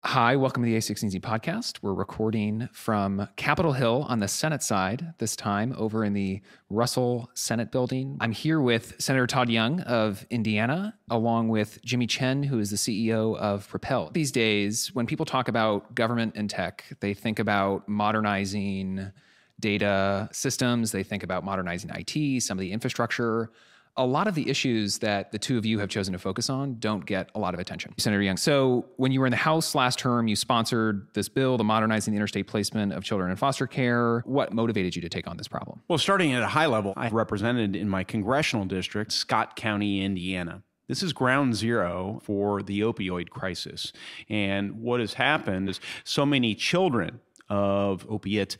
Hi, welcome to the a16z podcast. We're recording from Capitol Hill on the Senate side, this time over in the Russell Senate building. I'm here with Senator Todd Young of Indiana, along with Jimmy Chen, who is the CEO of Propel. These days, when people talk about government and tech, they think about modernizing data systems, they think about modernizing IT, some of the infrastructure. A lot of the issues that the two of you have chosen to focus on don't get a lot of attention. Senator Young, so when you were in the House last term, you sponsored this bill, the Modernizing the Interstate Placement of Children in Foster Care. What motivated you to take on this problem? Well, starting at a high level, I represented in my congressional district, Scott County, Indiana. This is ground zero for the opioid crisis. And what has happened is so many children of opiate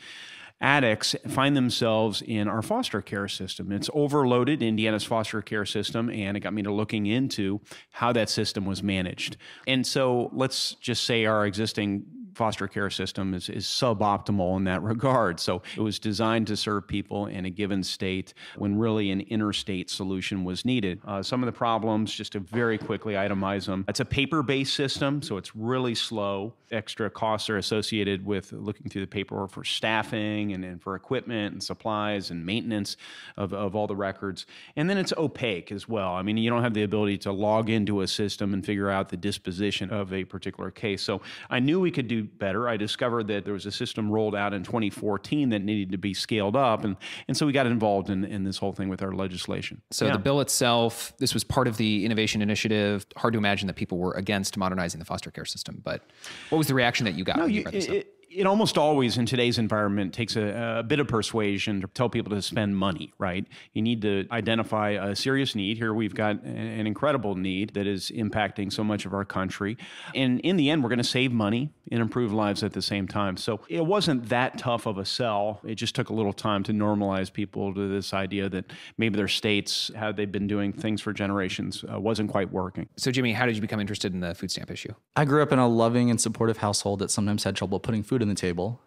addicts find themselves in our foster care system. It's overloaded, Indiana's foster care system, and it got me to looking into how that system was managed. And so let's just say our existing foster care system is suboptimal in that regard. So it was designed to serve people in a given state when really an interstate solution was needed. Some of the problems, just to very quickly itemize them, it's a paper-based system, so it's really slow. Extra costs are associated with looking through the paperwork for staffing and for equipment and supplies and maintenance of all the records. And then it's opaque as well. I mean, you don't have the ability to log into a system and figure out the disposition of a particular case. So I knew we could do better. I discovered that there was a system rolled out in 2014 that needed to be scaled up. And so we got involved in this whole thing with our legislation. So the bill itself, this was part of the innovation initiative. Hard to imagine that people were against modernizing the foster care system, but what was the reaction that you got when you read this up? It almost always in today's environment takes a bit of persuasion to tell people to spend money, right? You need to identify a serious need. Here we've got an incredible need that is impacting so much of our country. And in the end, we're going to save money and improve lives at the same time. So it wasn't that tough of a sell. It just took a little time to normalize people to this idea that maybe their states, how they've been doing things for generations, wasn't quite working. So Jimmy, how did you become interested in the food stamp issue? I grew up in a loving and supportive household that sometimes had trouble putting food on the table.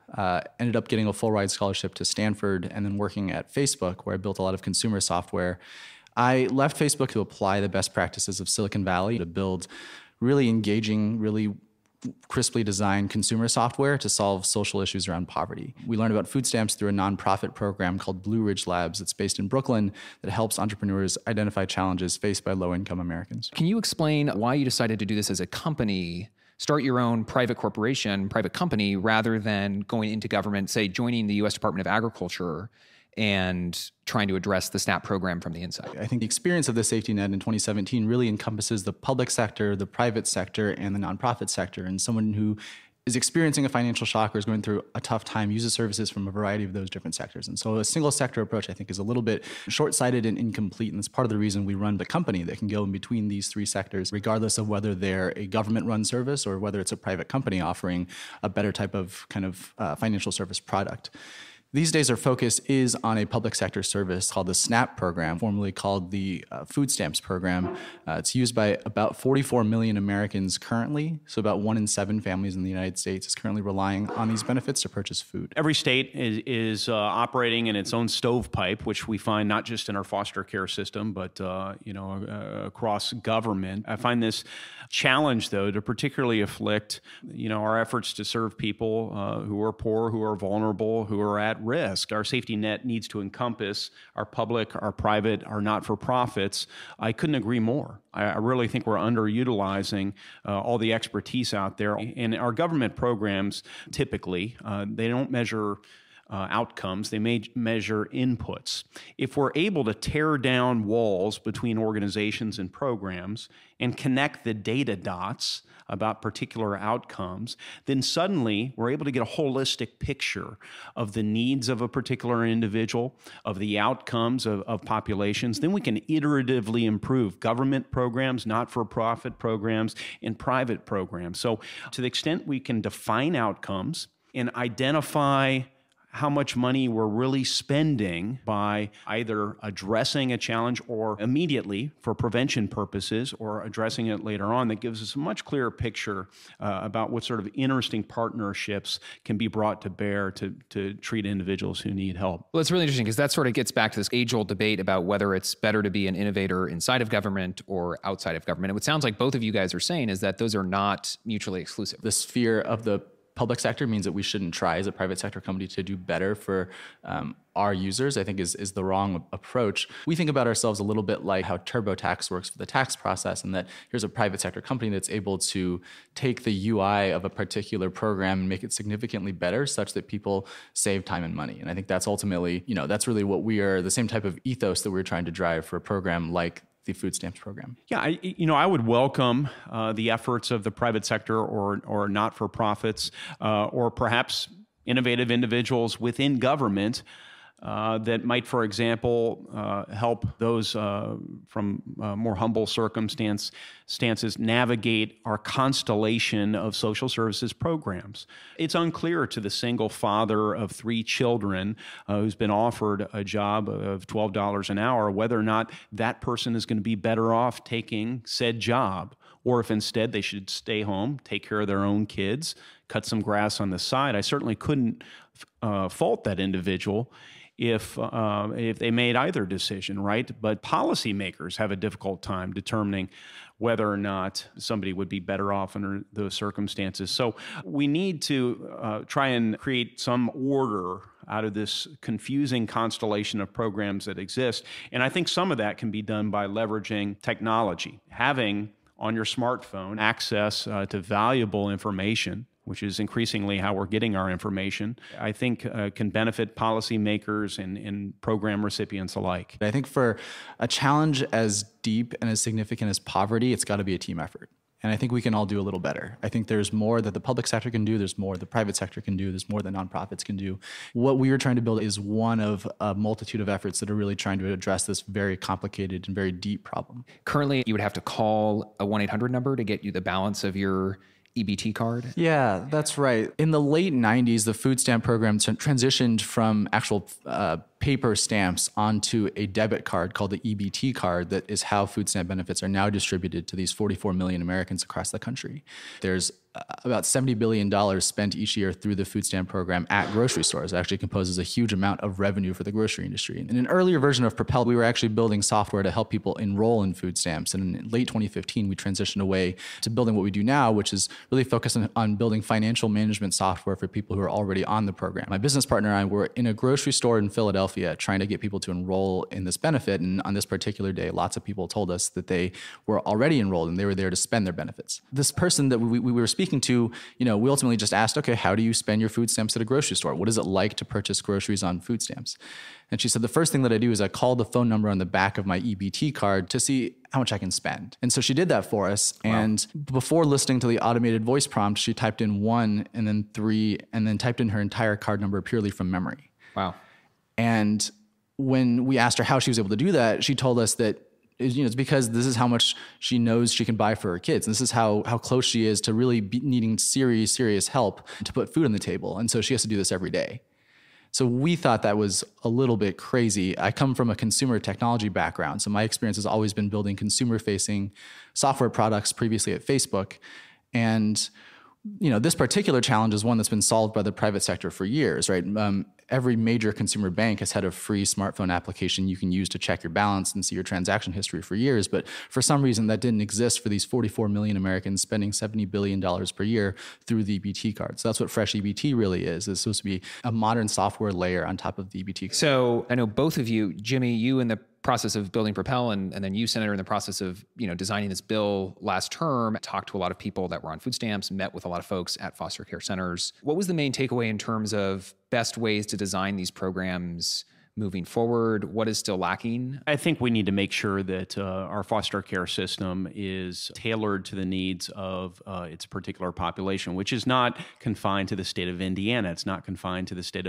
Ended up getting a full ride scholarship to Stanford and then working at Facebook, where I built a lot of consumer software. I left Facebook to apply the best practices of Silicon Valley to build really engaging, really crisply designed consumer software to solve social issues around poverty. We learned about food stamps through a nonprofit program called Blue Ridge Labs that's based in Brooklyn that helps entrepreneurs identify challenges faced by low-income Americans. Can you explain why you decided to do this as a company, start your own private corporation, private company, rather than going into government, say joining the U.S. Department of Agriculture and trying to address the SNAP program from the inside? I think the experience of the safety net in 2017 really encompasses the public sector, the private sector, and the nonprofit sector. And someone who is experiencing a financial shock or is going through a tough time uses services from a variety of those different sectors. And so a single sector approach, I think, is a little bit short-sighted and incomplete. And that's part of the reason we run the company that can go in between these three sectors, regardless of whether they're a government-run service or whether it's a private company offering a better type of financial service product. These days, our focus is on a public sector service called the SNAP program, formerly called the food stamps program. It's used by about 44 million Americans currently, so about 1 in 7 families in the United States is currently relying on these benefits to purchase food. Every state is operating in its own stovepipe, which we find not just in our foster care system, but across government. I find this challenge, though, to particularly afflict our efforts to serve people who are poor, who are vulnerable, who are at risk. Our safety net needs to encompass our public, our private, our not-for-profits. I couldn't agree more. I really think we're underutilizing all the expertise out there. And our government programs, typically, they don't measure outcomes, they may measure inputs. If we're able to tear down walls between organizations and programs and connect the data dots about particular outcomes, then suddenly we're able to get a holistic picture of the needs of a particular individual, of the outcomes of populations. Then we can iteratively improve government programs, not-for-profit programs, and private programs. So to the extent we can define outcomes and identify how much money we're really spending by either addressing a challenge or immediately for prevention purposes or addressing it later on. That gives us a much clearer picture about what sort of interesting partnerships can be brought to bear to treat individuals who need help. Well, it's really interesting because that sort of gets back to this age-old debate about whether it's better to be an innovator inside of government or outside of government. And what sounds like both of you guys are saying is that those are not mutually exclusive. The sphere of the public sector means that we shouldn't try as a private sector company to do better for our users, I think is the wrong approach. We think about ourselves a little bit like how TurboTax works for the tax process, and that here's a private sector company that's able to take the UI of a particular program and make it significantly better such that people save time and money. And I think that's ultimately, that's really what we are, the same type of ethos that we're trying to drive for a program like the food stamps program. Yeah, I would welcome the efforts of the private sector or not-for-profits or perhaps innovative individuals within government that might, for example, help those from more humble circumstances navigate our constellation of social services programs. It's unclear to the single father of 3 children who's been offered a job of $12 an hour whether or not that person is going to be better off taking said job, or if instead they should stay home, take care of their own kids, cut some grass on the side. I certainly couldn't fault that individual if they made either decision, right? But policymakers have a difficult time determining whether or not somebody would be better off under those circumstances. So we need to try and create some order out of this confusing constellation of programs that exist. And I think some of that can be done by leveraging technology, having on your smartphone access to valuable information, which is increasingly how we're getting our information, I think can benefit policymakers and program recipients alike. I think for a challenge as deep and as significant as poverty, it's got to be a team effort. And I think we can all do a little better. I think there's more that the public sector can do. There's more the private sector can do. There's more that nonprofits can do. What we are trying to build is one of a multitude of efforts that are really trying to address this very complicated and very deep problem. Currently, you would have to call a 1-800 number to get you the balance of your EBT card? Yeah, that's right. In the late 90s, the food stamp program transitioned from actual paper stamps onto a debit card called the EBT card. That is how food stamp benefits are now distributed to these 44 million Americans across the country. There's about $70 billion spent each year through the food stamp program at grocery stores. It actually composes a huge amount of revenue for the grocery industry. In an earlier version of Propel, we were actually building software to help people enroll in food stamps. And in late 2015, we transitioned away to building what we do now, which is really focused on building financial management software for people who are already on the program. My business partner and I were in a grocery store in Philadelphia trying to get people to enroll in this benefit. And on this particular day, lots of people told us that they were already enrolled and they were there to spend their benefits. This person that we were speaking to, we ultimately just asked, okay, how do you spend your food stamps at a grocery store? What is it like to purchase groceries on food stamps? And she said, the first thing that I do is I call the phone number on the back of my EBT card to see how much I can spend. And so she did that for us. Wow. And before listening to the automated voice prompt, she typed in 1 and then 3 and then typed in her entire card number purely from memory. Wow. And when we asked her how she was able to do that, she told us that it's because this is how much she knows she can buy for her kids. And this is how close she is to really needing serious help to put food on the table. And so she has to do this every day. So we thought that was a little bit crazy. I come from a consumer technology background. So my experience has always been building consumer-facing software products previously at Facebook. And this particular challenge is one that's been solved by the private sector for years, right? Every major consumer bank has had a free smartphone application you can use to check your balance and see your transaction history for years. But for some reason, that didn't exist for these 44 million Americans spending $70 billion per year through the EBT card. So that's what Fresh EBT really is. It's supposed to be a modern software layer on top of the EBT card. So I know both of you, Jimmy, you in the process of building Propel, and then you, Senator, in the process of designing this bill last term, talked to a lot of people that were on food stamps, met with a lot of folks at foster care centers. What was the main takeaway in terms of best ways to design these programs moving forward? What is still lacking? I think we need to make sure that our foster care system is tailored to the needs of its particular population, which is not confined to the state of Indiana. It's not confined to the state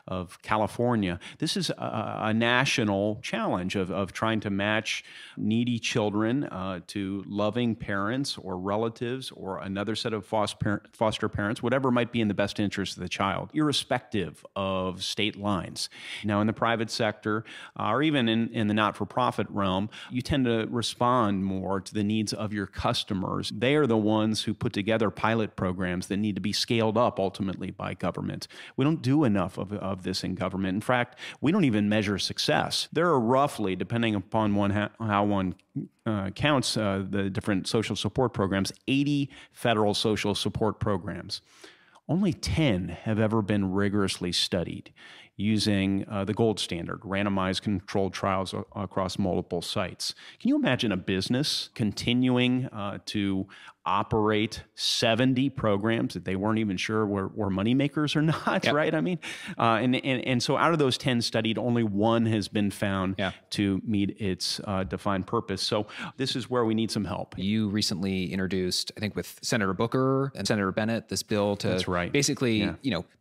of California. This is a national challenge of trying to match needy children to loving parents or relatives or another set of foster parents, whatever might be in the best interest of the child, irrespective of state lines. Now, in the private sector, or even in the not-for-profit realm, you tend to respond more to the needs of your customers. They are the ones who put together pilot programs that need to be scaled up ultimately by government. We don't do enough of this in government. In fact, we don't even measure success. There are roughly, depending upon how one counts the different social support programs, 80 federal social support programs. Only 10 have ever been rigorously studied using the gold standard, randomized controlled trials across multiple sites. Can you imagine a business continuing to operate 70 programs that they weren't even sure were moneymakers or not, Yep. right? I mean, and so out of those 10 studied, only one has been found to meet its defined purpose. So this is where we need some help. You recently introduced, I think with Senator Booker and Senator Bennett, this bill to basically,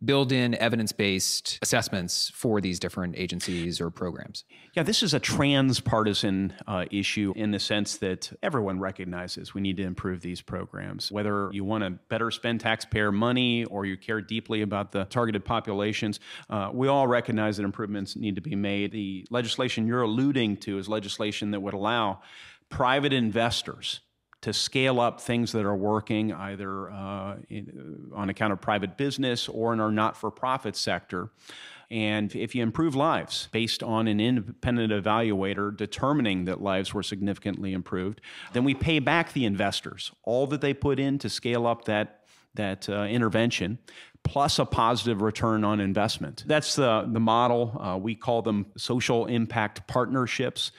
build in evidence-based assessments for these different agencies or programs. Yeah, this is a transpartisan issue in the sense that everyone recognizes we need to improve these programs. Whether you want to better spend taxpayer money or you care deeply about the targeted populations, we all recognize that improvements need to be made. The legislation you're alluding to is legislation that would allow private investors to scale up things that are working either on account of private business or in our not-for-profit sector. And if you improve lives based on an independent evaluator determining that lives were significantly improved, then we pay back the investors all that they put in to scale up that intervention, plus a positive return on investment. That's the model. We call them social impact partnerships.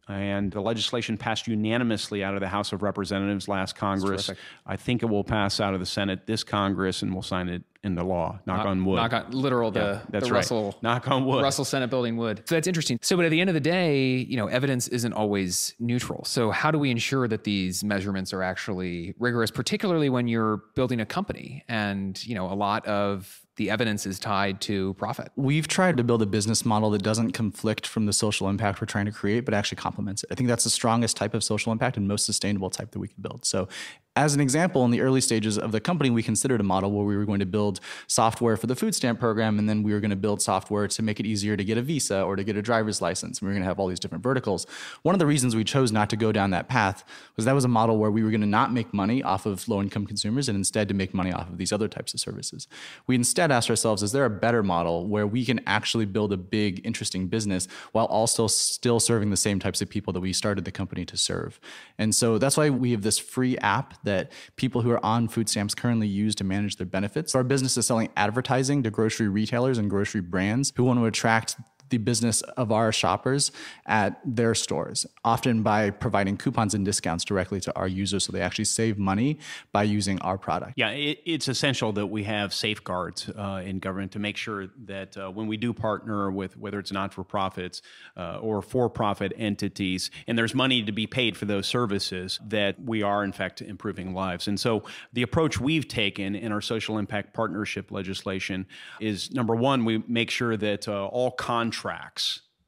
And the legislation passed unanimously out of the House of Representatives last Congress. I think it will pass out of the Senate this Congress, and we'll sign it into law. Knock on wood. Knock on literal that's the Russell. Knock on wood. Russell Senate building wood. So that's interesting. So, but at the end of the day, evidence isn't always neutral. So how do we ensure that these measurements are actually rigorous, particularly when you're building a company and a lot of the evidence is tied to profit? We've tried to build a business model that doesn't conflict from the social impact we're trying to create, but actually complements it. I think that's the strongest type of social impact and most sustainable type that we can build. So as an example, in the early stages of the company, we considered a model where we were going to build software for the food stamp program, and then we were going to build software to make it easier to get a visa or to get a driver's license. And we were going to have all these different verticals. One of the reasons we chose not to go down that path was that was a model where we were going to not make money off of low-income consumers and instead to make money off of these other types of services. We instead asked ourselves, is there a better model where we can actually build a big, interesting business while also still serving the same types of people that we started the company to serve? And so that's why we have this free app that people who are on food stamps currently use to manage their benefits. Our business is selling advertising to grocery retailers and grocery brands who want to attract the business of our shoppers at their stores, often by providing coupons and discounts directly to our users so they actually save money by using our product. Yeah, it's essential that we have safeguards in government to make sure that when we do partner with whether it's not-for-profits or for-profit entities, and there's money to be paid for those services, that we are in fact improving lives. And so the approach we've taken in our social impact partnership legislation is, number one, we make sure that all contracts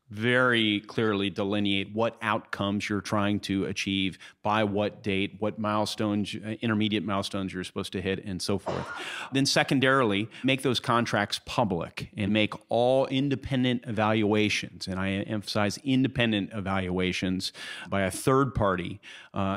very clearly delineate what outcomes you're trying to achieve, by what date, what milestones, intermediate milestones you're supposed to hit, and so forth. Then secondarily, make those contracts public and make all independent evaluations, and I emphasize independent evaluations by a third party,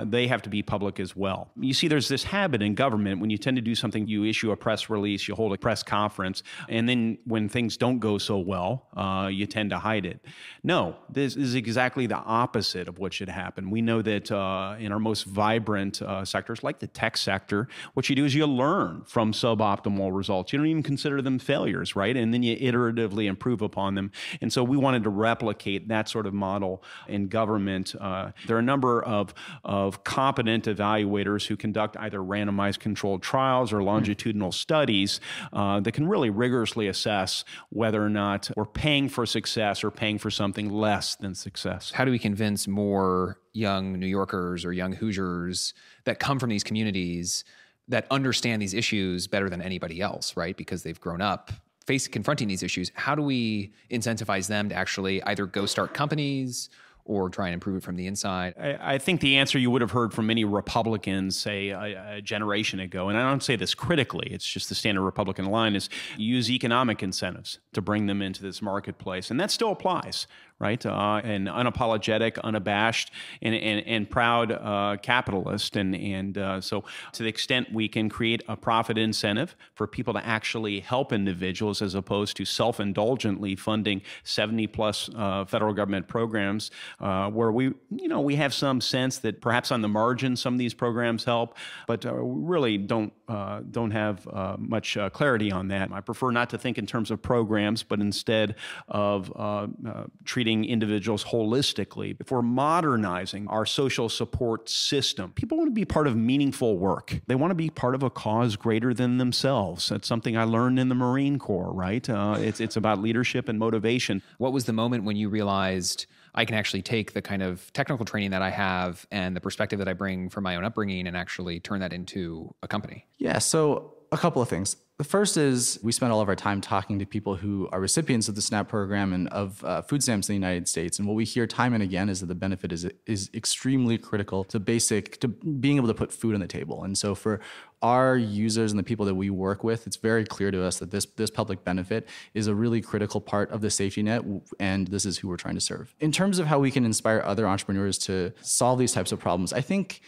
they have to be public as well. You see, there's this habit in government when you tend to do something, you issue a press release, you hold a press conference, and then when things don't go so well, you tend to hide it. No, this is exactly the opposite of what should happen. We know that in our most vibrant sectors, like the tech sector, what you do is you learn from suboptimal results. You don't even consider them failures, right? And then you iteratively improve upon them. And so we wanted to replicate that sort of model in government. There are a number of competent evaluators who conduct either randomized controlled trials or longitudinal studies that can really rigorously assess whether or not we're paying for success or paying for something less than success. How do we convince more young New Yorkers or young Hoosiers that come from these communities that understand these issues better than anybody else, right? Because they've grown up confronting these issues. How do we incentivize them to actually either go start companies or try and improve it from the inside? I think the answer you would have heard from many Republicans, say, a generation ago, and I don't say this critically, it's just the standard Republican line, is use economic incentives to bring them into this marketplace. And that still applies, right? An unapologetic, unabashed, and proud capitalist. And so to the extent we can create a profit incentive for people to actually help individuals as opposed to self-indulgently funding 70-plus federal government programs, where we have some sense that perhaps on the margin some of these programs help, but we really don't have much clarity on that. I prefer not to think in terms of programs, but instead of treating individuals holistically. If we're modernizing our social support system, people want to be part of meaningful work. They want to be part of a cause greater than themselves. That's something I learned in the Marine Corps, right? It's about leadership and motivation. What was the moment when you realized I can actually take the kind of technical training that I have and the perspective that I bring from my own upbringing and actually turn that into a company? Yeah, so a couple of things. The first is we spend all of our time talking to people who are recipients of the SNAP program and of food stamps in the United States. And what we hear time and again is that the benefit is extremely critical to being able to put food on the table. And so for our users and the people that we work with, it's very clear to us that this public benefit is a really critical part of the safety net, and this is who we're trying to serve. In terms of how we can inspire other entrepreneurs to solve these types of problems, I think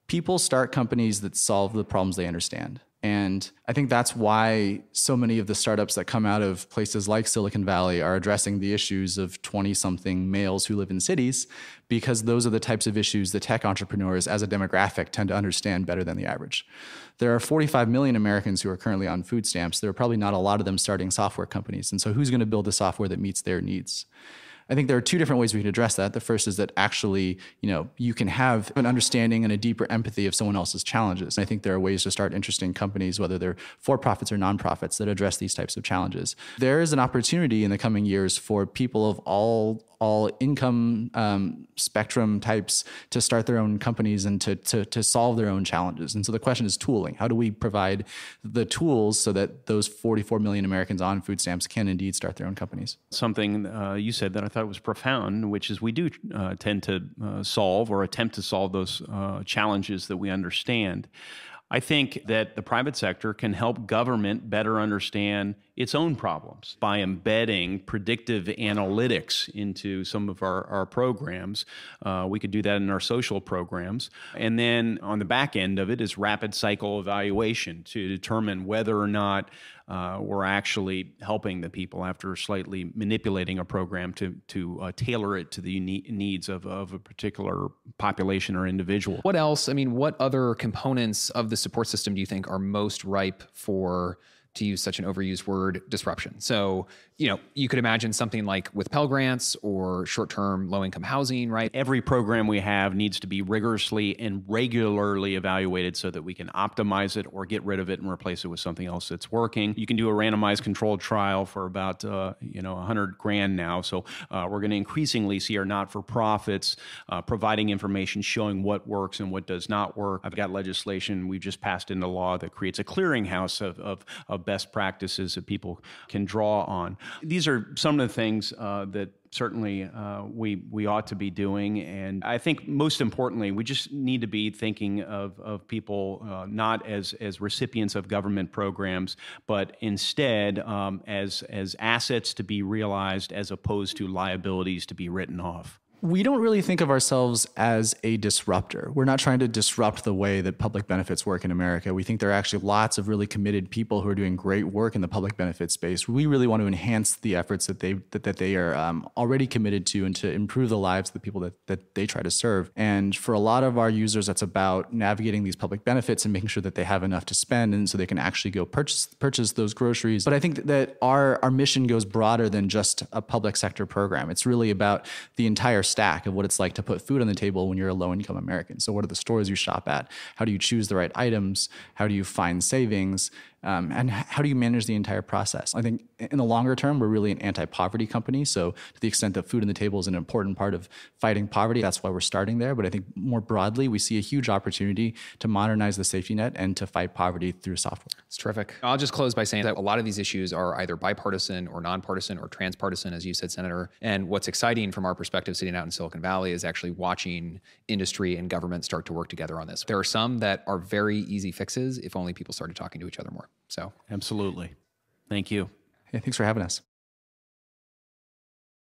people start companies that solve the problems they understand. And I think that's why so many of the startups that come out of places like Silicon Valley are addressing the issues of 20-something males who live in cities, because those are the types of issues that tech entrepreneurs as a demographic tend to understand better than the average. There are 45 million Americans who are currently on food stamps. There are probably not a lot of them starting software companies. And so who's going to build the software that meets their needs? I think there are two different ways we can address that. The first is that actually, you can have an understanding and a deeper empathy of someone else's challenges. And I think there are ways to start interesting companies, whether they're for-profits or nonprofits, that address these types of challenges. There is an opportunity in the coming years for people of all income spectrum types to start their own companies and to solve their own challenges. And so the question is tooling. How do we provide the tools so that those 44 million Americans on food stamps can indeed start their own companies? Something you said that I thought was profound, which is we do tend to solve or attempt to solve those challenges that we understand. I think that the private sector can help government better understand its own problems by embedding predictive analytics into some of our programs. We could do that in our social programs. And then on the back end of it is rapid cycle evaluation to determine whether or not we're actually helping the people after slightly manipulating a program to tailor it to the needs of a particular population or individual. What else? I mean, what other components of the support system do you think are most ripe for, to use such an overused word, disruption? So, you could imagine something like with Pell Grants or short-term low-income housing, right? Every program we have needs to be rigorously and regularly evaluated so that we can optimize it or get rid of it and replace it with something else that's working. You can do a randomized controlled trial for about, $100,000 now. So we're going to increasingly see our not-for-profits providing information showing what works and what does not work. I've got legislation we just passed into law that creates a clearinghouse of best practices that people can draw on. These are some of the things that certainly we ought to be doing. And I think most importantly, we just need to be thinking of people not as recipients of government programs, but instead as assets to be realized as opposed to liabilities to be written off. We don't really think of ourselves as a disruptor. We're not trying to disrupt the way that public benefits work in America. We think there are actually lots of really committed people who are doing great work in the public benefit space. We really want to enhance the efforts that they are already committed to, and to improve the lives of the people that they try to serve. And for a lot of our users, that's about navigating these public benefits and making sure that they have enough to spend, and so they can actually go purchase those groceries. But I think that our mission goes broader than just a public sector program. It's really about the entire stack of what it's like to put food on the table when you're a low-income American. So what are the stores you shop at? How do you choose the right items? How do you find savings? And how do you manage the entire process? I think in the longer term, we're really an anti-poverty company. So to the extent that food on the table is an important part of fighting poverty, that's why we're starting there. But I think more broadly, we see a huge opportunity to modernize the safety net and to fight poverty through software. It's terrific. I'll just close by saying that a lot of these issues are either bipartisan or nonpartisan or transpartisan, as you said, Senator. And what's exciting from our perspective sitting out in Silicon Valley is actually watching industry and government start to work together on this. There are some that are very easy fixes if only people started talking to each other more. So absolutely. Thank you. Hey, thanks for having us.